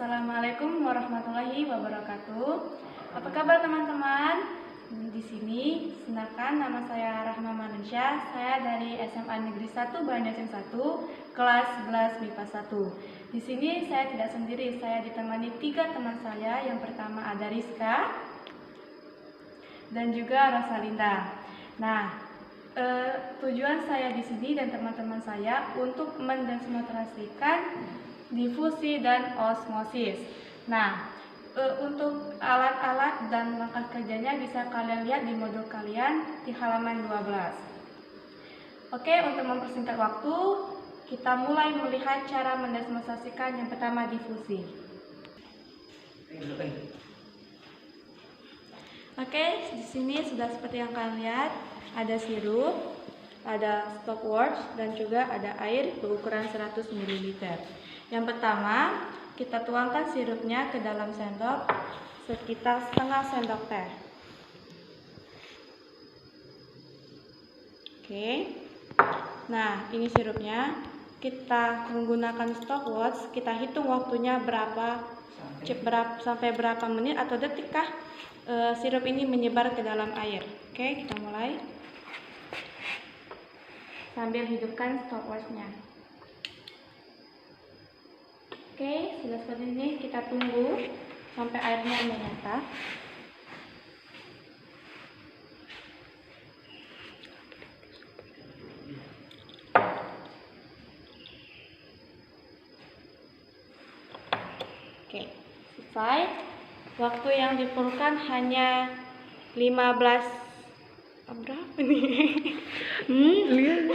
Assalamualaikum warahmatullahi wabarakatuh. Apa kabar teman-teman? Di sini, senangkan nama saya Rahma Manusia. Saya dari SMA Negeri 1 Banjarmasin 1, kelas 11 MIPA 1. Di sini saya tidak sendiri, saya ditemani 3 teman saya. Yang pertama ada Rizka dan juga Rosalinda. Nah, tujuan saya di sini dan teman-teman saya untuk mendemonstrasikan difusi dan osmosis. Nah, untuk alat-alat dan langkah kerjanya bisa kalian lihat di modul kalian di halaman 12. Oke, untuk mempersingkat waktu, kita mulai melihat cara mendemonstrasikan yang pertama difusi. Oke, di sini sudah seperti yang kalian lihat, ada sirup, ada stopwatch, dan juga ada air berukuran 100 ml. Yang pertama, kita tuangkan sirupnya ke dalam sendok sekitar setengah sendok teh. Oke. Nah, ini sirupnya. Kita menggunakan stopwatch, kita hitung waktunya sampai berapa menit atau detik kah sirup ini menyebar ke dalam air. Oke, kita mulai. Sambil hidupkan stopwatchnya. Oke, sudah seperti ini, kita tunggu sampai airnya menyata. Oke, selesai. Waktu yang diperlukan hanya 15 berapa nih? Lihat.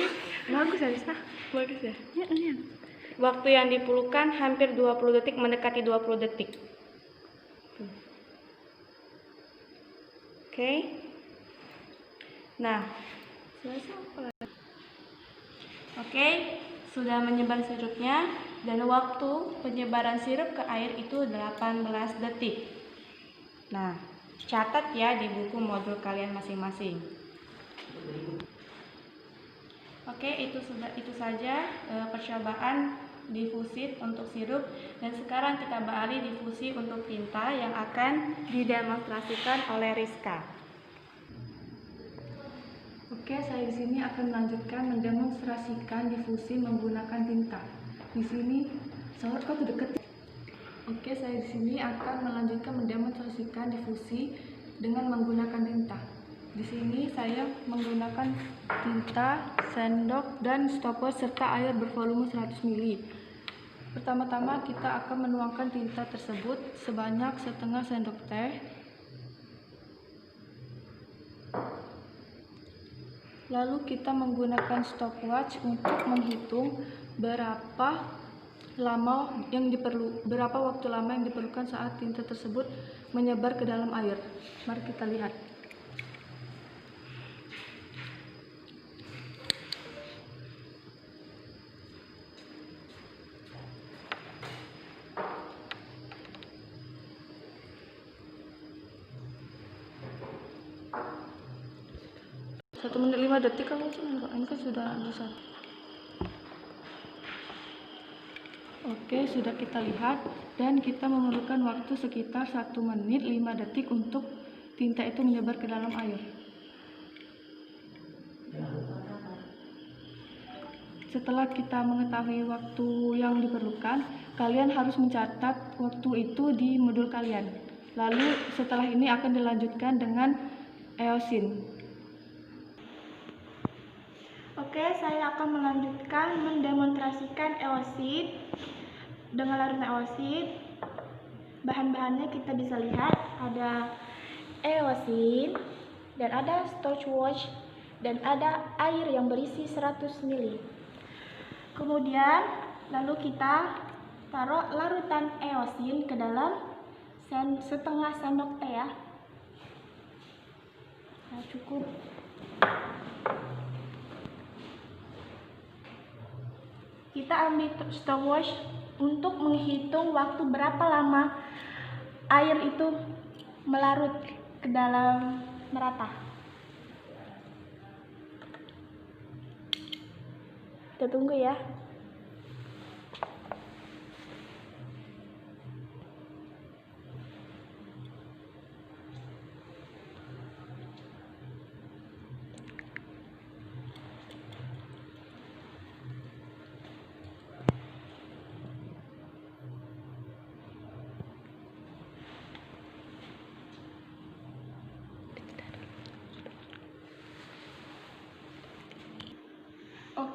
Bagus ya, Risa? Bagus ya? Ya, lihat. Waktu yang diperlukan hampir 20 detik, mendekati 20 detik. Oke. Nah, oke, sudah menyebar sirupnya dan waktu penyebaran sirup ke air itu 18 detik. Nah, catat ya di buku modul kalian masing-masing. Oke, itu saja percobaan difusi untuk sirup, dan sekarang kita beralih difusi untuk tinta yang akan didemonstrasikan oleh Rizka. Oke, saya di sini akan melanjutkan mendemonstrasikan difusi menggunakan tinta. Di sini, soalnya kau tuh deket. Oke, saya di sini akan melanjutkan mendemonstrasikan difusi dengan menggunakan tinta. Di sini saya menggunakan tinta, sendok, dan stopwatch serta air bervolume 100 ml. Pertama-tama kita akan menuangkan tinta tersebut sebanyak setengah sendok teh. Lalu kita menggunakan stopwatch untuk menghitung berapa waktu lama yang diperlukan saat tinta tersebut menyebar ke dalam air. Mari kita lihat. Satu menit 5 detik kalau ini kan sudah bisa. Oke, sudah kita lihat dan kita memerlukan waktu sekitar 1 menit 5 detik untuk tinta itu menyebar ke dalam air. Setelah kita mengetahui waktu yang diperlukan, kalian harus mencatat waktu itu di modul kalian. Lalu setelah ini akan dilanjutkan dengan eosin. Oke, saya akan melanjutkan mendemonstrasikan eosin dengan larutan eosin. Bahan-bahannya kita bisa lihat, ada eosin dan ada stopwatch dan ada air yang berisi 100 ml. Kemudian lalu kita taruh larutan eosin ke dalam setengah sendok teh ya. Nah, cukup. Kita ambil stopwatch untuk menghitung waktu berapa lama air itu melarut ke dalam merata. Kita tunggu ya.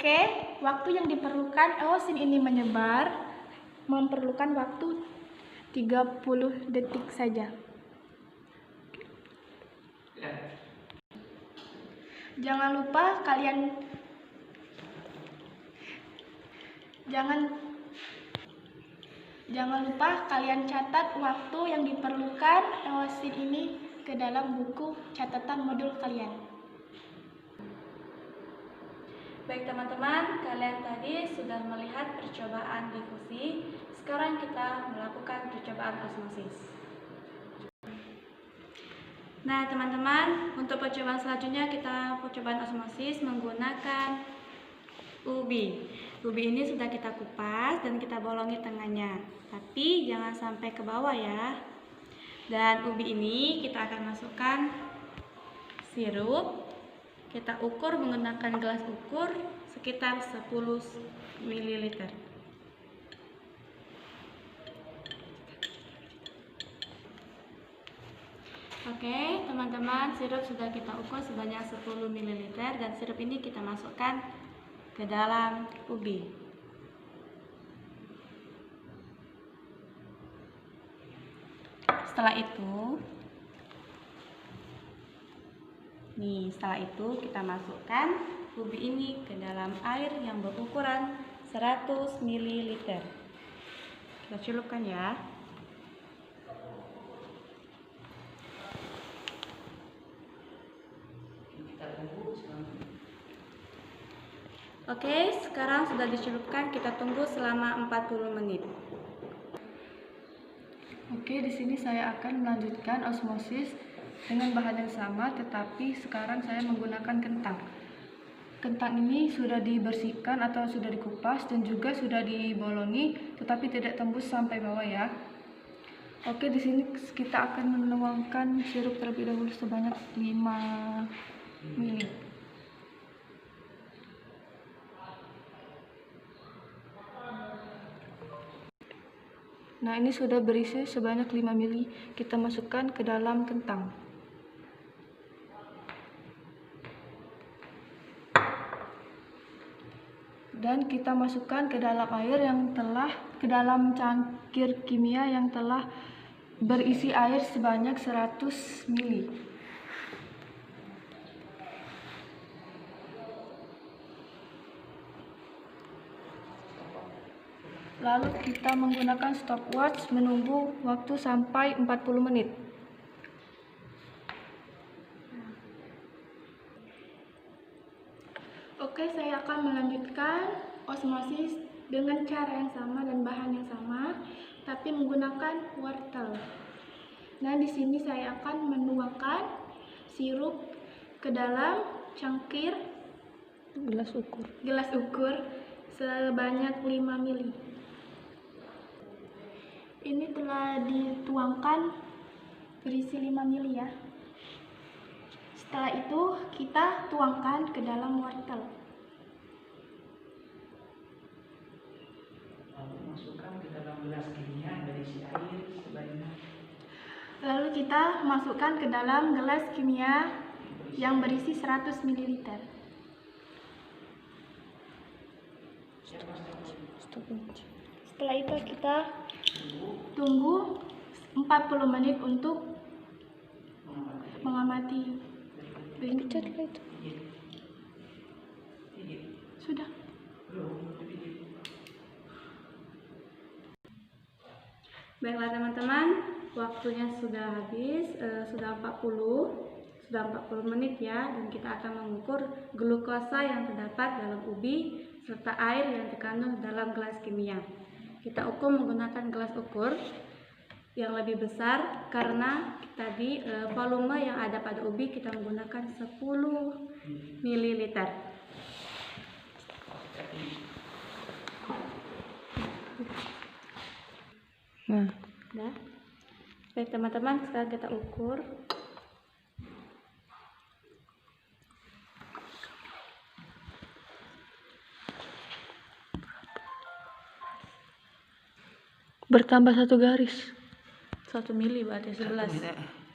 Oke, waktu yang diperlukan eosin ini menyebar memerlukan waktu 30 detik saja. Jangan lupa kalian catat waktu yang diperlukan eosin ini ke dalam buku catatan modul kalian. Baik teman-teman, kalian tadi sudah melihat percobaan difusi. Sekarang kita melakukan percobaan osmosis. Nah teman-teman, untuk percobaan selanjutnya kita percobaan osmosis menggunakan ubi. Ubi ini sudah kita kupas dan kita bolongi tengahnya, tapi jangan sampai ke bawah ya. Dan ubi ini kita akan masukkan sirup. Kita ukur menggunakan gelas ukur sekitar 10 ml. Oke, teman-teman, sirup sudah kita ukur sebanyak 10 ml dan sirup ini kita masukkan ke dalam ubi. Setelah itu kita masukkan ubi ini ke dalam air yang berukuran 100 ml. Kita celupkan ya. Oke, sekarang sudah dicelupkan, kita tunggu selama 40 menit. Oke, di sini saya akan melanjutkan osmosis dengan bahan yang sama, tetapi sekarang saya menggunakan kentang. Kentang ini sudah dibersihkan atau sudah dikupas dan juga sudah dibolongi, tetapi tidak tembus sampai bawah ya. Oke, di sini kita akan menuangkan sirup terlebih dahulu sebanyak 5 ml. Nah, ini sudah berisi sebanyak 5 ml. Kita masukkan ke dalam kentang. Dan kita masukkan ke dalam ke dalam cangkir kimia yang telah berisi air sebanyak 100 ml. Lalu kita menggunakan stopwatch menunggu waktu sampai 40 menit. Oke, saya akan melanjutkan osmosis dengan cara yang sama dan bahan yang sama, tapi menggunakan wortel. Nah, di sini saya akan menuangkan sirup ke dalam cangkir gelas ukur sebanyak 5 ml. Ini telah dituangkan berisi 5 ml ya. Setelah itu kita tuangkan ke dalam wortel. Lalu masukkan ke dalam gelas kimia berisi air sebanyak. Lalu kita masukkan ke dalam gelas kimia yang berisi 100 ml. Setelah itu kita tunggu 40 menit untuk mengamati. Sudah. Baiklah teman-teman, waktunya sudah habis, sudah 40 menit ya, dan kita akan mengukur glukosa yang terdapat dalam ubi serta air yang terkandung dalam gelas kimia. Kita ukur menggunakan gelas ukur yang lebih besar karena tadi volume yang ada pada ubi kita menggunakan 10 ml. Nah, Nah, baik teman-teman, sekarang kita ukur. bertambah 1 garis. 1 mili berarti 11.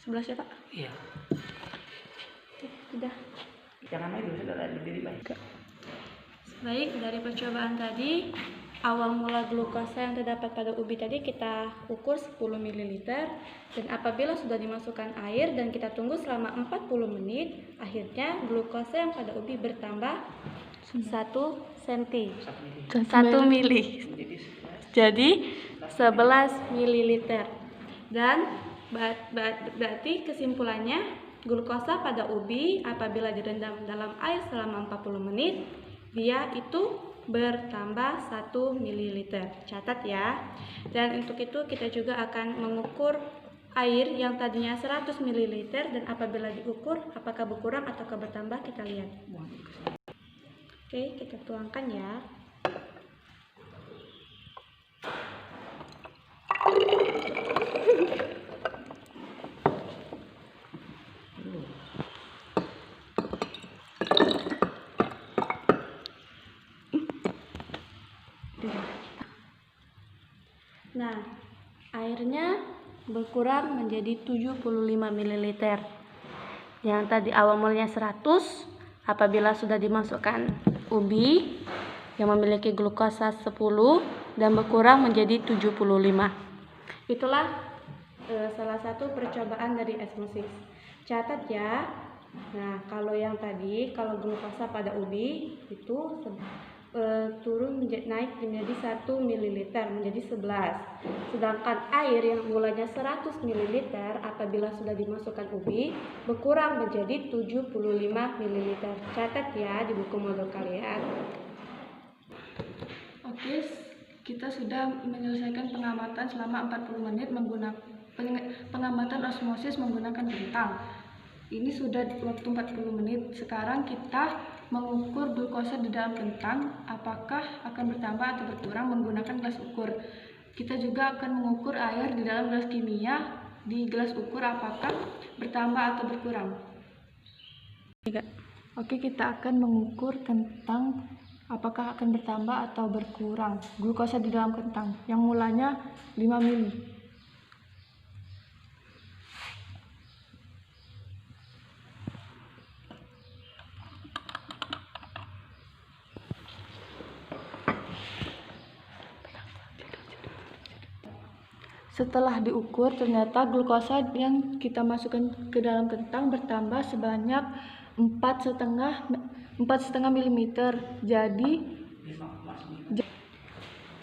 11 ya Pak? Iya. Oke, sudah. Jangan main dulu, sudah lebih baik. Baik, dari percobaan tadi, awal mula glukosa yang terdapat pada ubi tadi kita ukur 10 ml, dan apabila sudah dimasukkan air dan kita tunggu selama 40 menit, akhirnya glukosa yang pada ubi bertambah 1 cm, 1 mili. Jadi 11 ml. Dan berarti kesimpulannya, glukosa pada ubi apabila direndam dalam air selama 40 menit, dia itu bertambah 1 ml. Catat ya. Dan untuk itu kita juga akan mengukur air yang tadinya 100 ml, dan apabila diukur apakah berkurang atau bertambah, kita lihat. Oke, kita tuangkan ya. Nah, airnya berkurang menjadi 75 ml. Yang tadi awal mulanya 100, apabila sudah dimasukkan ubi yang memiliki glukosa 10 dan berkurang menjadi 75. Itulah salah satu percobaan dari osmosis. Catat ya. Nah, kalau yang tadi, kalau glukosa pada ubi itu turun naik menjadi 1 ml menjadi 11. Sedangkan air yang mulanya 100 ml apabila sudah dimasukkan ubi berkurang menjadi 75 ml. Catat ya di buku modul kalian. Oke, kita sudah menyelesaikan pengamatan selama 40 menit menggunakan pengamatan osmosis menggunakan kentang. Ini sudah waktu 40 menit. Sekarang kita mengukur glukosa di dalam kentang, apakah akan bertambah atau berkurang menggunakan gelas ukur. Kita juga akan mengukur air di dalam gelas kimia di gelas ukur, apakah bertambah atau berkurang. Oke, kita akan mengukur kentang, apakah akan bertambah atau berkurang glukosa di dalam kentang yang mulanya 5 mili. Setelah diukur, ternyata glukosa yang kita masukkan ke dalam kentang bertambah sebanyak 4,5 mm.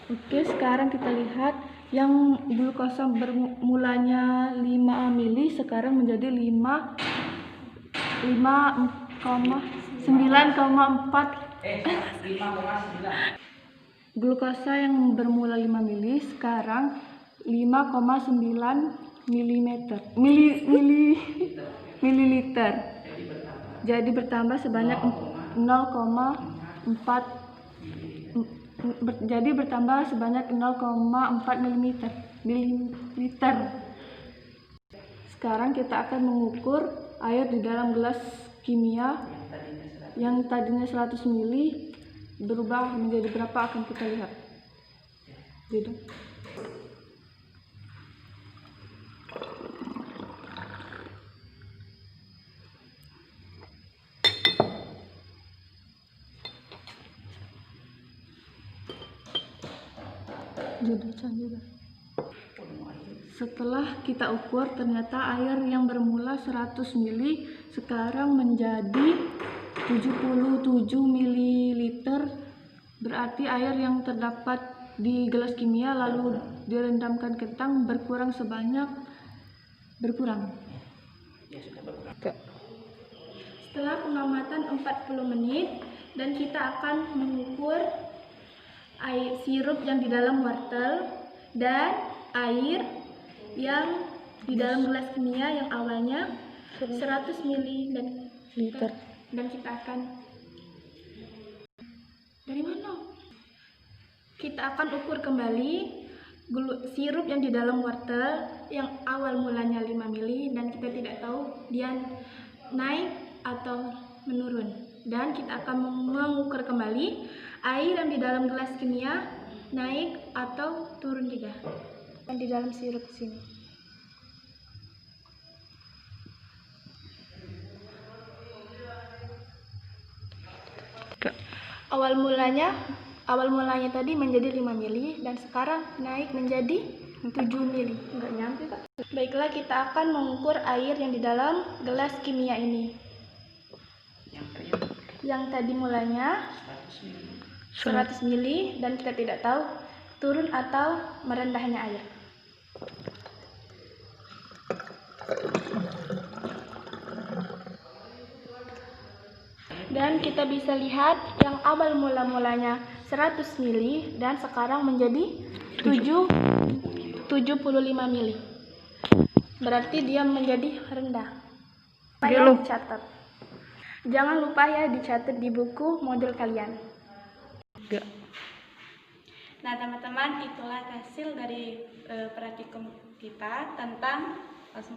Oke, sekarang kita lihat yang glukosa bermulanya 5 mili sekarang menjadi 9,4. Glukosa yang bermula 5 mili sekarang 5,9 mililiter. Jadi bertambah sebanyak 0,4 mililiter. Sekarang kita akan mengukur air di dalam gelas kimia yang tadinya 100 mili berubah menjadi berapa, akan kita lihat. Jadi setelah kita ukur, ternyata air yang bermula 100 mili sekarang menjadi 77 ml. Berarti air yang terdapat di gelas kimia lalu direndamkan kentang berkurang. Setelah pengamatan 40 menit dan kita akan mengukur air sirup yang di dalam wortel dan air yang di dalam gelas kimia yang awalnya 100 ml dan kita akan ukur kembali sirup yang di dalam wortel yang awal mulanya 5 ml dan kita tidak tahu dia naik atau menurun, dan kita akan mengukur kembali air yang di dalam gelas kimia naik atau turun juga yang di dalam sirup sini. Awal mulanya tadi menjadi 5 mili dan sekarang naik menjadi 7 mili. Nggak nyampe, Kak. Baiklah, kita akan mengukur air yang di dalam gelas kimia ini. Yang tadi mulanya 100 mili dan kita tidak tahu turun atau merendahnya air. Dan kita bisa lihat yang awal mulanya 100 mili dan sekarang menjadi 75 mili. Berarti dia menjadi rendah. Ayo dicatat. Jangan lupa ya dicatat di buku modul kalian. Nah, teman-teman, itulah hasil dari praktikum kita tentang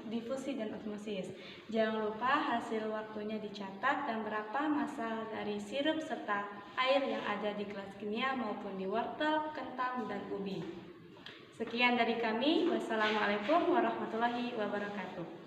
difusi dan osmosis. Jangan lupa hasil waktunya dicatat dan berapa massa dari sirup serta air yang ada di gelas kimia maupun di wortel, kentang, dan ubi. Sekian dari kami. Wassalamualaikum warahmatullahi wabarakatuh.